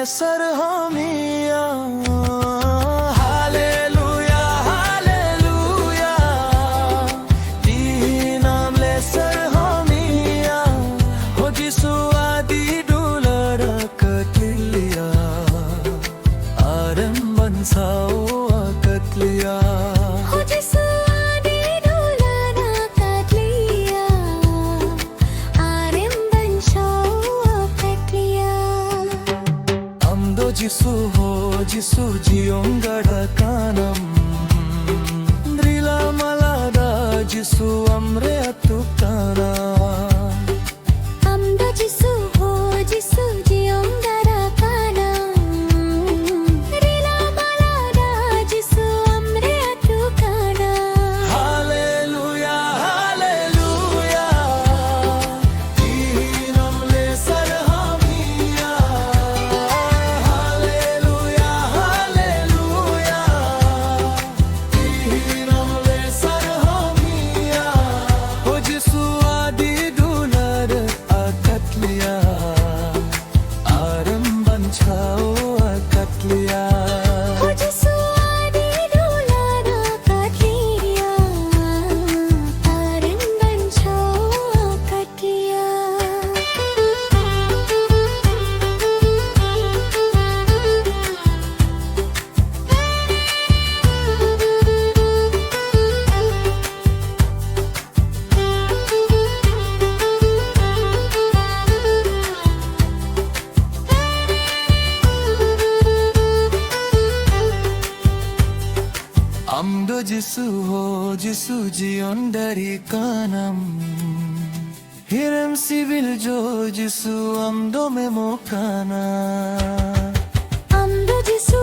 sar hamiya. Hallelujah, hallelujah. Di naam le sar hamiya. Ho jisu adi dulara katliya. Aram bansao katliya. Jisu ho Jisu jiyong gadakanam Drila malada Jisu amre atukana Amdo Jisu ho Jisu jiyong gadakanam Drila malada Jisu amre atukana. Hallelujah, hallelujah. Dinam le sarhamiya. Amdo Jisu ho Jisu jiyon dari kanam Hiram sibil jo Jisu amdo me mokana. Amdo Jisu